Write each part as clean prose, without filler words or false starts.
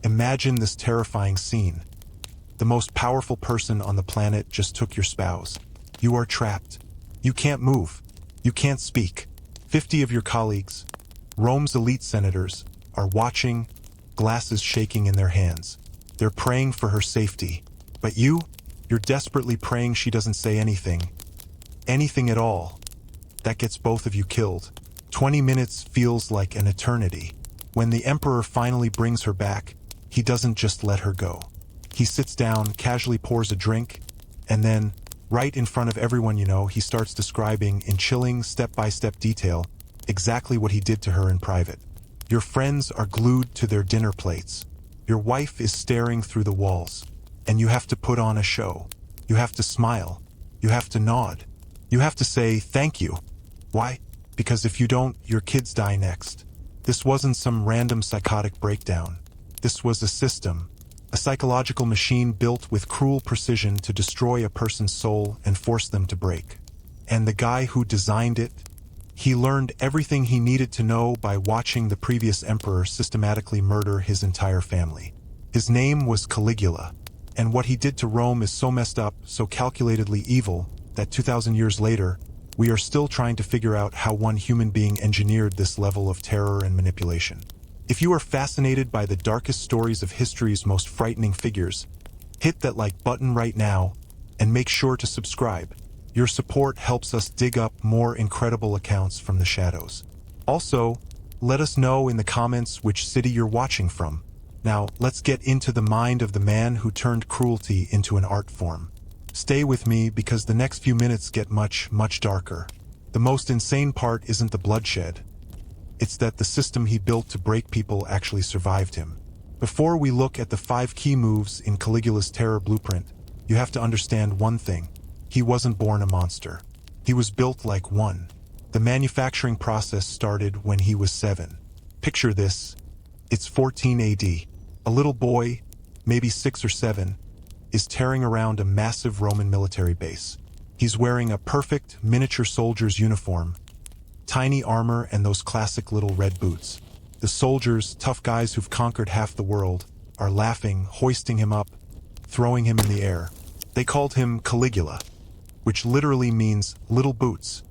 Imagine this terrifying scene. The most powerful person on the planet just took your spouse. You are trapped. You can't move. You can't speak. 50 of your colleagues, Rome's elite senators, are watching, glasses shaking in their hands. They're praying for her safety. But you're desperately praying she doesn't say anything. Anything at all. That gets both of you killed. 20 minutes feels like an eternity. When the emperor finally brings her back, he doesn't just let her go. He sits down, casually pours a drink, and then, right in front of everyone he starts describing in chilling, step-by-step detail exactly what he did to her in private. Your friends are glued to their dinner plates. Your wife is staring through the walls. And you have to put on a show. You have to smile. You have to nod. You have to say thank you. Why? Because if you don't, your kids die next. This wasn't some random psychotic breakdown. This was a system, a psychological machine built with cruel precision to destroy a person's soul and force them to break. And the guy who designed it, he learned everything he needed to know by watching the previous emperor systematically murder his entire family. His name was Caligula. And what he did to Rome is so messed up, so calculatedly evil, that 2,000 years later, we are still trying to figure out how one human being engineered this level of terror and manipulation. If you are fascinated by the darkest stories of history's most frightening figures, hit that like button right now, and make sure to subscribe. Your support helps us dig up more incredible accounts from the shadows. Also, let us know in the comments which city you're watching from. Now, let's get into the mind of the man who turned cruelty into an art form. Stay with me because the next few minutes get much, much darker. The most insane part isn't the bloodshed. It's that the system he built to break people actually survived him. Before we look at the 5 key moves in Caligula's terror blueprint, you have to understand one thing. He wasn't born a monster. He was built like one. The manufacturing process started when he was 7. Picture this. It's 14 AD. A little boy, maybe 6 or 7, is tearing around a massive Roman military base. He's wearing a perfect miniature soldier's uniform, tiny armor and those classic little red boots. The soldiers, tough guys who've conquered half the world, are laughing, hoisting him up, throwing him in the air. They called him Caligula, which literally means little boots.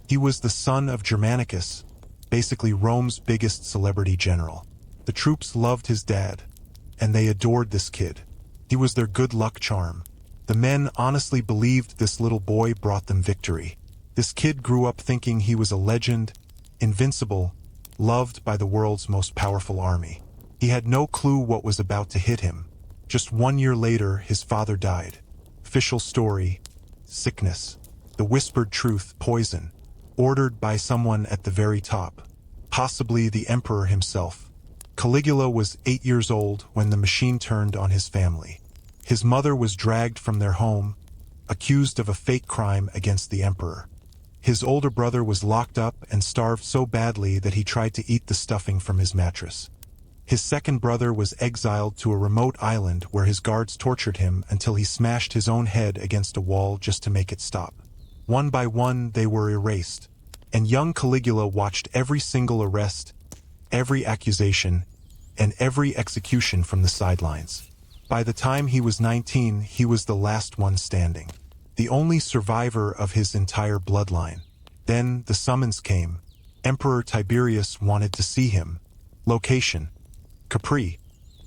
He was the son of Germanicus, basically Rome's biggest celebrity general. The troops loved his dad, and they adored this kid. He was their good luck charm. The men honestly believed this little boy brought them victory. This kid grew up thinking he was a legend, invincible, loved by the world's most powerful army. He had no clue what was about to hit him. Just 1 year later, his father died. Official story, sickness. The whispered truth, poison. Ordered by someone at the very top. Possibly the emperor himself. Caligula was 8 years old when the machine turned on his family. His mother was dragged from their home, accused of a fake crime against the emperor. His older brother was locked up and starved so badly that he tried to eat the stuffing from his mattress. His second brother was exiled to a remote island where his guards tortured him until he smashed his own head against a wall just to make it stop. One by one, they were erased, and young Caligula watched every single arrest, every accusation, and every execution from the sidelines. By the time he was 19, he was the last one standing, the only survivor of his entire bloodline. Then the summons came. Emperor Tiberius wanted to see him. Location: Capri,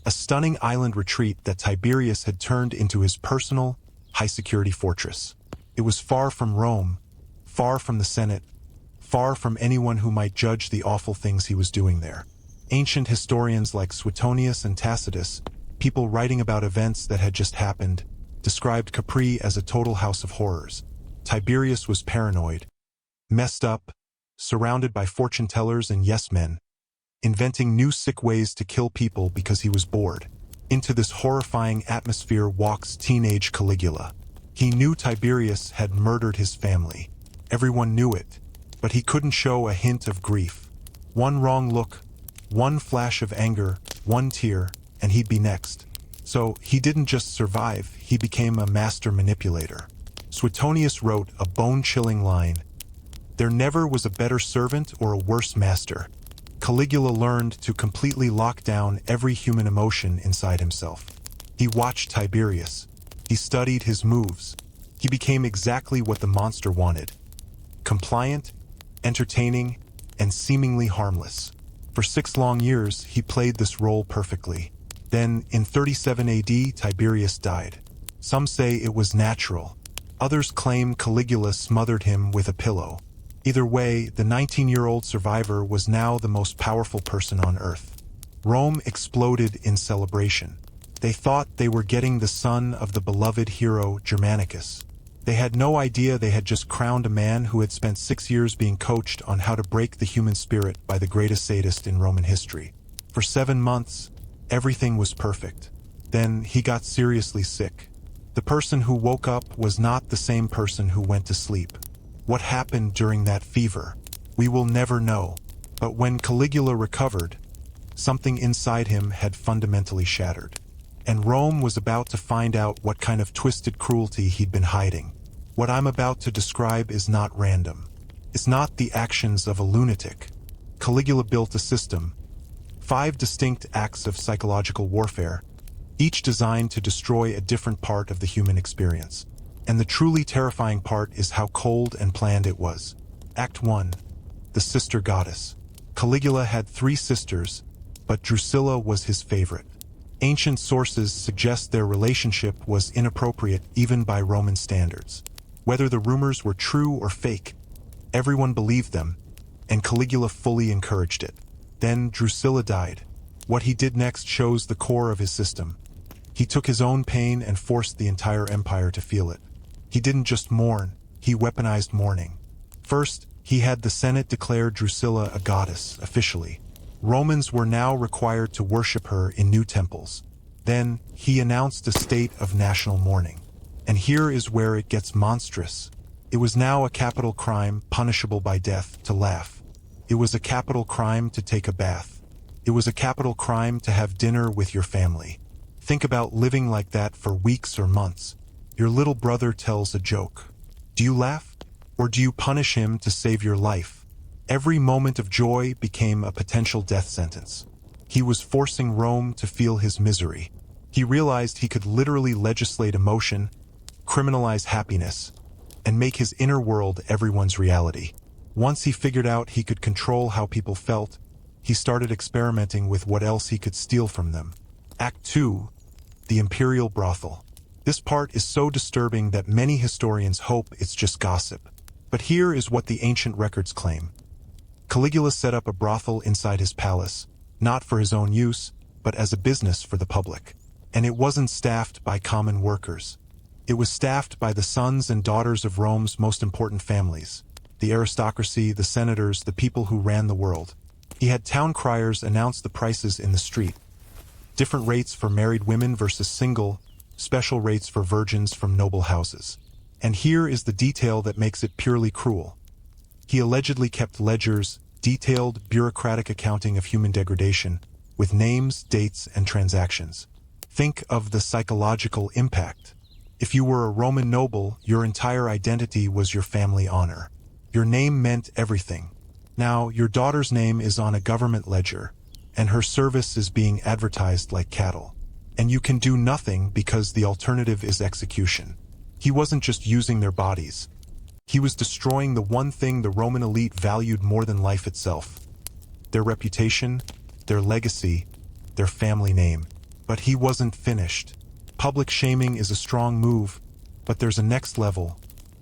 a stunning island retreat that Tiberius had turned into his personal, high-security fortress. It was far from Rome, far from the Senate, far from anyone who might judge the awful things he was doing there. Ancient historians like Suetonius and Tacitus, people writing about events that had just happened, described Capri as a total house of horrors. Tiberius was paranoid, messed up, surrounded by fortune-tellers and yes-men, inventing new sick ways to kill people because he was bored. Into this horrifying atmosphere walks teenage Caligula. He knew Tiberius had murdered his family. Everyone knew it, but he couldn't show a hint of grief. One wrong look, one flash of anger, one tear, and he'd be next. So he didn't just survive, he became a master manipulator. Suetonius wrote a bone-chilling line: "There never was a better servant or a worse master." Caligula learned to completely lock down every human emotion inside himself. He watched Tiberius. He studied his moves. He became exactly what the monster wanted: compliant, entertaining, and seemingly harmless. For 6 long years, he played this role perfectly. Then, in 37 AD, Tiberius died. Some say it was natural. Others claim Caligula smothered him with a pillow. Either way, the 19-year-old survivor was now the most powerful person on Earth. Rome exploded in celebration. They thought they were getting the son of the beloved hero Germanicus. They had no idea they had just crowned a man who had spent 6 years being coached on how to break the human spirit by the greatest sadist in Roman history. For 7 months, everything was perfect. Then he got seriously sick. The person who woke up was not the same person who went to sleep. What happened during that fever? We will never know. But when Caligula recovered, something inside him had fundamentally shattered. And Rome was about to find out what kind of twisted cruelty he'd been hiding. What I'm about to describe is not random. It's not the actions of a lunatic. Caligula built a system, 5 distinct acts of psychological warfare, each designed to destroy a different part of the human experience. And the truly terrifying part is how cold and planned it was. Act 1. The Sister Goddess. Caligula had 3 sisters, but Drusilla was his favorite. Ancient sources suggest their relationship was inappropriate even by Roman standards. Whether the rumors were true or fake, everyone believed them, and Caligula fully encouraged it. Then Drusilla died. What he did next shows the core of his system. He took his own pain and forced the entire empire to feel it. He didn't just mourn, he weaponized mourning. First, he had the Senate declare Drusilla a goddess, officially. Romans were now required to worship her in new temples. Then, he announced a state of national mourning. And here is where it gets monstrous. It was now a capital crime, punishable by death, to laugh. It was a capital crime to take a bath. It was a capital crime to have dinner with your family. Think about living like that for weeks or months. Your little brother tells a joke. Do you laugh? Or do you punish him to save your life? Every moment of joy became a potential death sentence. He was forcing Rome to feel his misery. He realized he could literally legislate emotion, criminalize happiness, and make his inner world everyone's reality. Once he figured out he could control how people felt, he started experimenting with what else he could steal from them. Act 2. The Imperial Brothel. This part is so disturbing that many historians hope it's just gossip. But here is what the ancient records claim. Caligula set up a brothel inside his palace, not for his own use, but as a business for the public. And it wasn't staffed by common workers. It was staffed by the sons and daughters of Rome's most important families, the aristocracy, the senators, the people who ran the world. He had town criers announce the prices in the street. Different rates for married women versus single, special rates for virgins from noble houses. And here is the detail that makes it purely cruel. He allegedly kept ledgers, detailed bureaucratic accounting of human degradation, with names, dates, and transactions. Think of the psychological impact. If you were a Roman noble, your entire identity was your family honor. Your name meant everything. Now, your daughter's name is on a government ledger, and her service is being advertised like cattle. And you can do nothing because the alternative is execution. He wasn't just using their bodies. He was destroying the one thing the Roman elite valued more than life itself: their reputation, their legacy, their family name. But he wasn't finished. Public shaming is a strong move, but there's a next level: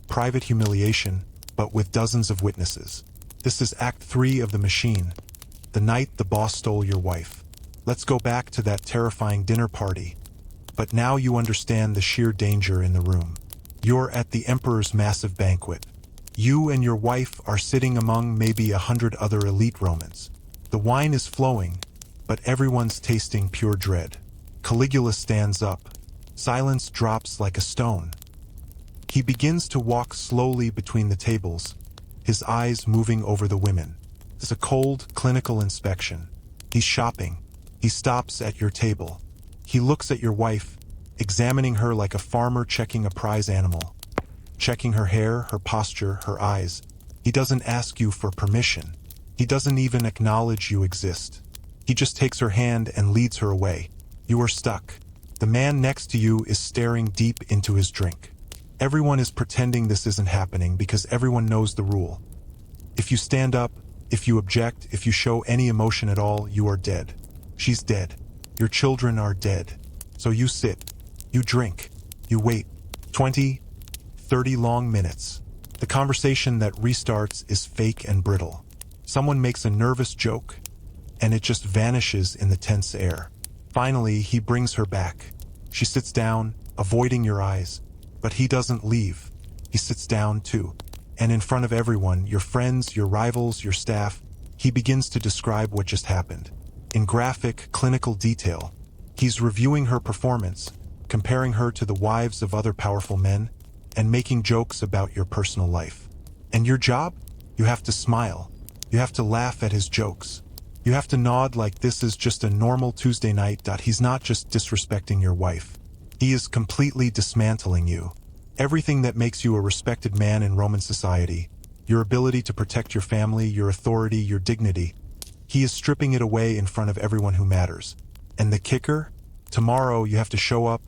private humiliation, but with dozens of witnesses. This is Act 3 of The Machine, the night the boss stole your wife. Let's go back to that terrifying dinner party. But now you understand the sheer danger in the room. You're at the emperor's massive banquet. You and your wife are sitting among maybe 100 other elite Romans. The wine is flowing, but everyone's tasting pure dread. Caligula stands up. Silence drops like a stone. He begins to walk slowly between the tables, his eyes moving over the women. It's a cold, clinical inspection. He's shopping. He stops at your table. He looks at your wife, examining her like a farmer checking a prize animal. Checking her hair, her posture, her eyes. He doesn't ask you for permission. He doesn't even acknowledge you exist. He just takes her hand and leads her away. You are stuck. The man next to you is staring deep into his drink. Everyone is pretending this isn't happening because everyone knows the rule. If you stand up, if you object, if you show any emotion at all, you are dead. She's dead. Your children are dead. So you sit. You drink. You wait. 20, 30 long minutes. The conversation that restarts is fake and brittle. Someone makes a nervous joke, and it just vanishes in the tense air. Finally, he brings her back. She sits down, avoiding your eyes, but he doesn't leave. He sits down too. And in front of everyone, your friends, your rivals, your staff, he begins to describe what just happened. In graphic, clinical detail, he's reviewing her performance, comparing her to the wives of other powerful men, and making jokes about your personal life. And your job? You have to smile. You have to laugh at his jokes. You have to nod like this is just a normal Tuesday night. He's not just disrespecting your wife. He is completely dismantling you. Everything that makes you a respected man in Roman society, your ability to protect your family, your authority, your dignity, he is stripping it away in front of everyone who matters. And the kicker? Tomorrow you have to show up,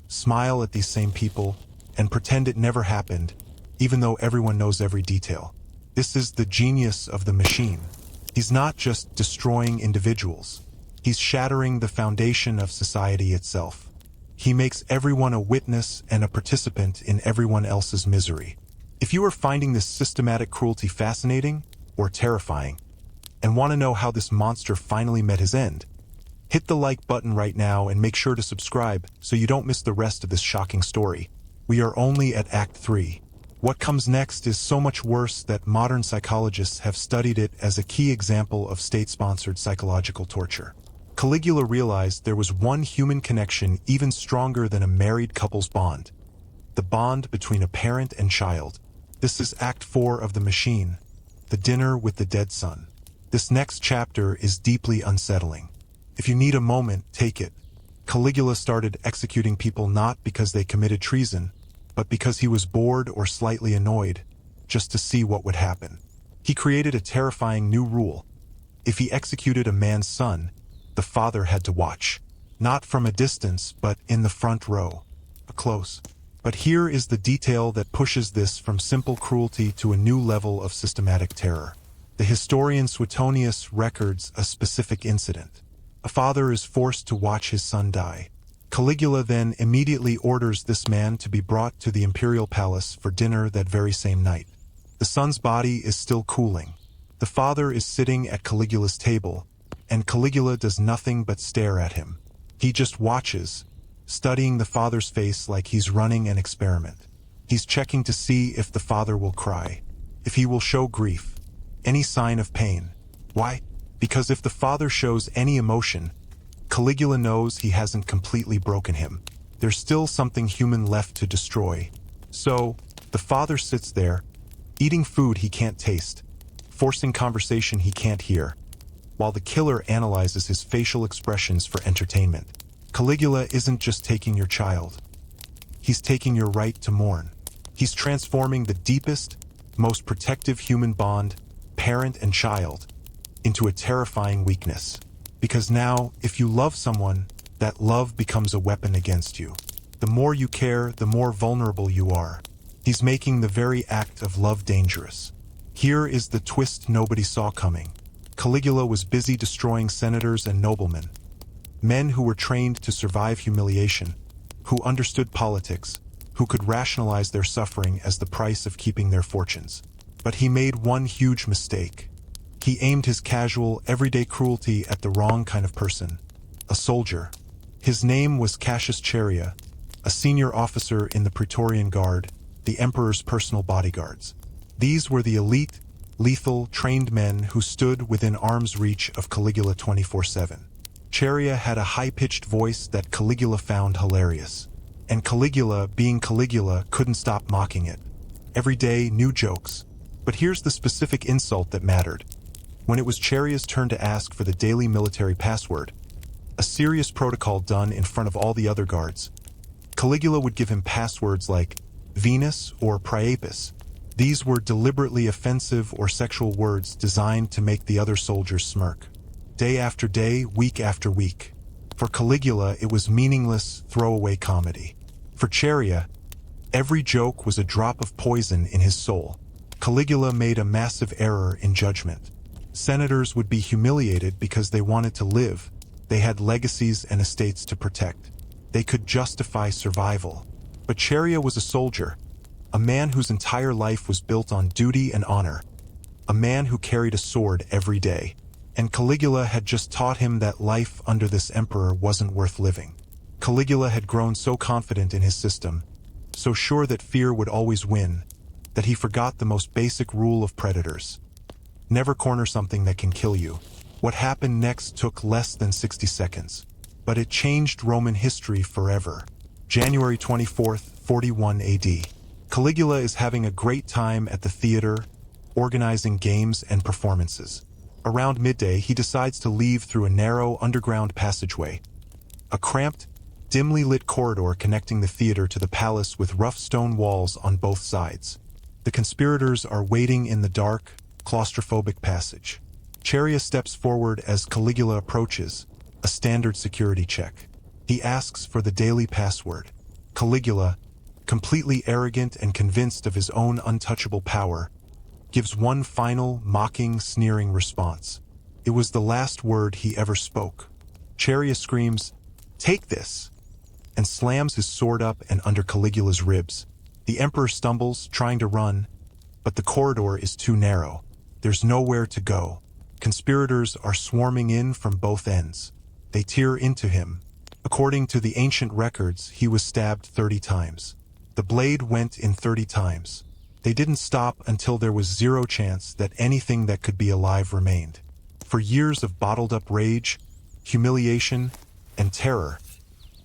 smile at these same people, and pretend it never happened, even though everyone knows every detail. This is the genius of the machine. He's not just destroying individuals. He's shattering the foundation of society itself. He makes everyone a witness and a participant in everyone else's misery. If you are finding this systematic cruelty fascinating or terrifying, and want to know how this monster finally met his end, hit the like button right now and make sure to subscribe so you don't miss the rest of this shocking story. We are only at Act 3. What comes next is so much worse that modern psychologists have studied it as a key example of state-sponsored psychological torture. Caligula realized there was one human connection even stronger than a married couple's bond. The bond between a parent and child. This is Act 4 of The Machine, the dinner with the dead son. This next chapter is deeply unsettling. If you need a moment, take it. Caligula started executing people not because they committed treason, but because he was bored or slightly annoyed, just to see what would happen. He created a terrifying new rule. If he executed a man's son, the father had to watch. Not from a distance, but in the front row. Close. But here is the detail that pushes this from simple cruelty to a new level of systematic terror. The historian Suetonius records a specific incident. A father is forced to watch his son die. Caligula then immediately orders this man to be brought to the imperial palace for dinner that very same night. The son's body is still cooling. The father is sitting at Caligula's table, and Caligula does nothing but stare at him. He just watches, studying the father's face like he's running an experiment. He's checking to see if the father will cry, if he will show grief, any sign of pain. Why? Because if the father shows any emotion, Caligula knows he hasn't completely broken him. There's still something human left to destroy. So, the father sits there, eating food he can't taste, forcing conversation he can't hear, while the killer analyzes his facial expressions for entertainment. Caligula isn't just taking your child. He's taking your right to mourn. He's transforming the deepest, most protective human bond, parent and child, into a terrifying weakness. Because now, if you love someone, that love becomes a weapon against you. The more you care, the more vulnerable you are. He's making the very act of love dangerous. Here is the twist nobody saw coming. Caligula was busy destroying senators and noblemen, men who were trained to survive humiliation, who understood politics, who could rationalize their suffering as the price of keeping their fortunes. But he made one huge mistake. He aimed his casual, everyday cruelty at the wrong kind of person, a soldier. His name was Cassius Chaerea, a senior officer in the Praetorian Guard, the emperor's personal bodyguards. These were the elite, lethal, trained men who stood within arm's reach of Caligula 24/7. Chaerea had a high-pitched voice that Caligula found hilarious. And Caligula, being Caligula, couldn't stop mocking it. Every day, new jokes. But here's the specific insult that mattered. When it was Chaerea's turn to ask for the daily military password, a serious protocol done in front of all the other guards, Caligula would give him passwords like Venus or Priapus. These were deliberately offensive or sexual words designed to make the other soldiers smirk. Day after day, week after week. For Caligula, it was meaningless, throwaway comedy. For Cheria, every joke was a drop of poison in his soul. Caligula made a massive error in judgment. Senators would be humiliated because they wanted to live. They had legacies and estates to protect. They could justify survival. But Cheria was a soldier, a man whose entire life was built on duty and honor, a man who carried a sword every day. And Caligula had just taught him that life under this emperor wasn't worth living. Caligula had grown so confident in his system, so sure that fear would always win, that he forgot the most basic rule of predators. Never corner something that can kill you. What happened next took less than 60 seconds, but it changed Roman history forever. January 24th, 41 AD. Caligula is having a great time at the theater, organizing games and performances. Around midday, he decides to leave through a narrow underground passageway, a cramped, dimly lit corridor connecting the theater to the palace with rough stone walls on both sides. The conspirators are waiting in the dark, claustrophobic passage. Cheria steps forward as Caligula approaches, a standard security check. He asks for the daily password. Caligula, completely arrogant and convinced of his own untouchable power, gives one final, mocking, sneering response. It was the last word he ever spoke. Cheria screams, "Take this!" and slams his sword up and under Caligula's ribs. The emperor stumbles, trying to run, but the corridor is too narrow. There's nowhere to go. Conspirators are swarming in from both ends. They tear into him. According to the ancient records, he was stabbed 30 times. The blade went in 30 times. They didn't stop until there was zero chance that anything that could be alive remained. For years of bottled-up rage, humiliation, and terror,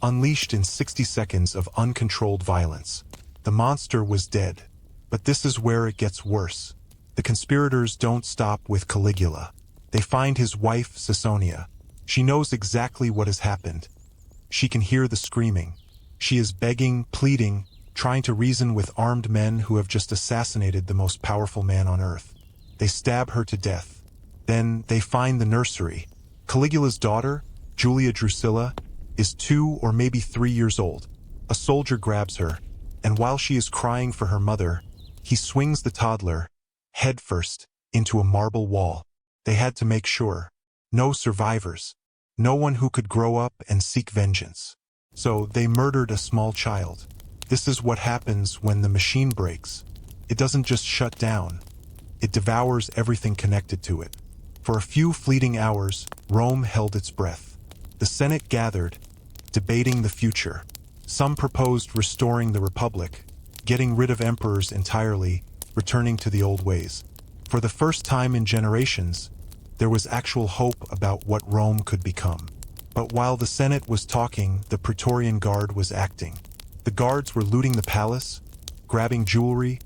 unleashed in 60 seconds of uncontrolled violence, the monster was dead. But this is where it gets worse. The conspirators don't stop with Caligula. They find his wife, Caesonia. She knows exactly what has happened. She can hear the screaming. She is begging, pleading, trying to reason with armed men who have just assassinated the most powerful man on earth. They stab her to death. Then they find the nursery. Caligula's daughter, Julia Drusilla, is 2 or maybe 3 years old. A soldier grabs her, and while she is crying for her mother, he swings the toddler, headfirst, into a marble wall. They had to make sure. No survivors. No one who could grow up and seek vengeance. So they murdered a small child. This is what happens when the machine breaks. It doesn't just shut down. It devours everything connected to it. For a few fleeting hours, Rome held its breath. The Senate gathered, debating the future. Some proposed restoring the Republic, getting rid of emperors entirely, returning to the old ways. For the first time in generations, there was actual hope about what Rome could become. But while the Senate was talking, the Praetorian Guard was acting. The guards were looting the palace, grabbing jewelry,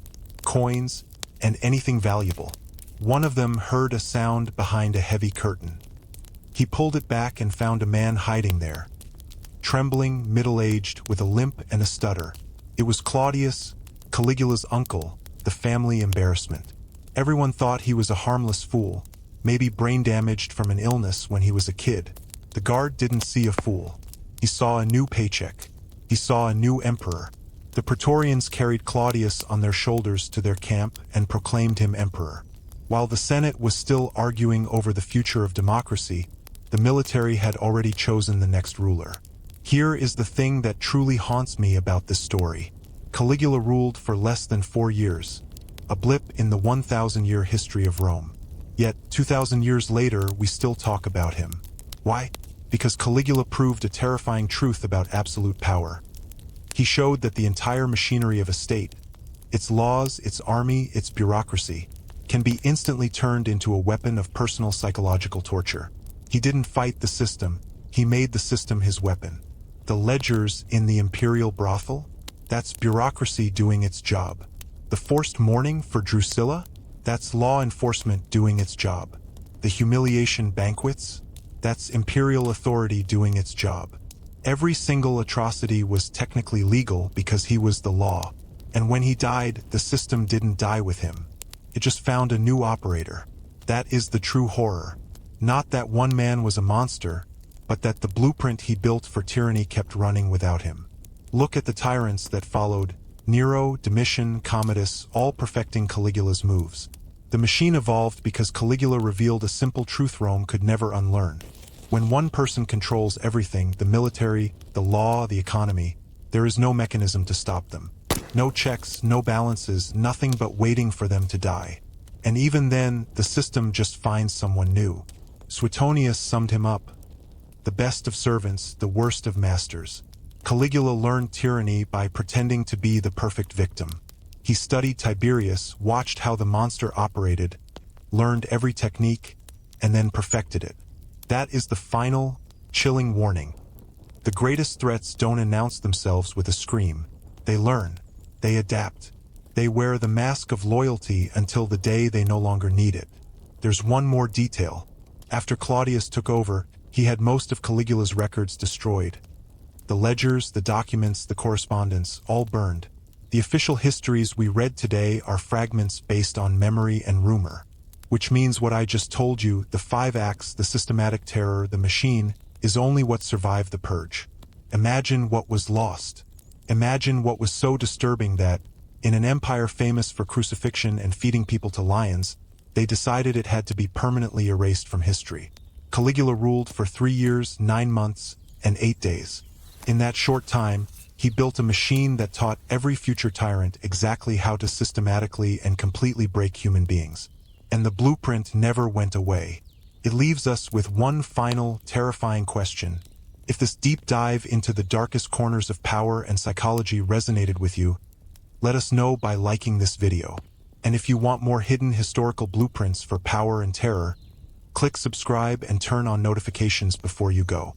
coins, and anything valuable. One of them heard a sound behind a heavy curtain. He pulled it back and found a man hiding there, trembling, middle-aged, with a limp and a stutter. It was Claudius, Caligula's uncle, the family embarrassment. Everyone thought he was a harmless fool, maybe brain-damaged from an illness when he was a kid. The guard didn't see a fool. He saw a new paycheck. He saw a new emperor. The Praetorians carried Claudius on their shoulders to their camp and proclaimed him emperor. While the Senate was still arguing over the future of democracy, the military had already chosen the next ruler. Here is the thing that truly haunts me about this story. Caligula ruled for less than 4 years, a blip in the 1,000-year history of Rome. Yet, 2,000 years later, we still talk about him. Why? Because Caligula proved a terrifying truth about absolute power. He showed that the entire machinery of a state, its laws, its army, its bureaucracy, can be instantly turned into a weapon of personal psychological torture. He didn't fight the system, he made the system his weapon. The ledgers in the imperial brothel? That's bureaucracy doing its job. The forced mourning for Drusilla? That's law enforcement doing its job. The humiliation banquets? That's imperial authority doing its job. Every single atrocity was technically legal because he was the law. And when he died, the system didn't die with him. It just found a new operator. That is the true horror. Not that one man was a monster, but that the blueprint he built for tyranny kept running without him. Look at the tyrants that followed: Nero, Domitian, Commodus, all perfecting Caligula's moves. The machine evolved because Caligula revealed a simple truth Rome could never unlearn. When one person controls everything, the military, the law, the economy, there is no mechanism to stop them. No checks, no balances, nothing but waiting for them to die. And even then, the system just finds someone new. Suetonius summed him up: the best of servants, the worst of masters. Caligula learned tyranny by pretending to be the perfect victim. He studied Tiberius, watched how the monster operated, learned every technique, and then perfected it. That is the final, chilling warning. The greatest threats don't announce themselves with a scream. They learn. They adapt. They wear the mask of loyalty until the day they no longer need it. There's one more detail. After Claudius took over, he had most of Caligula's records destroyed. The ledgers, the documents, the correspondence, all burned. The official histories we read today are fragments based on memory and rumor. Which means what I just told you, the 5 acts, the systematic terror, the machine, is only what survived the purge. Imagine what was lost. Imagine what was so disturbing that, in an empire famous for crucifixion and feeding people to lions, they decided it had to be permanently erased from history. Caligula ruled for 3 years, 9 months, and 8 days. In that short time, he built a machine that taught every future tyrant exactly how to systematically and completely break human beings. And the blueprint never went away. It leaves us with one final, terrifying question. If this deep dive into the darkest corners of power and psychology resonated with you, let us know by liking this video. And if you want more hidden historical blueprints for power and terror, click subscribe and turn on notifications before you go.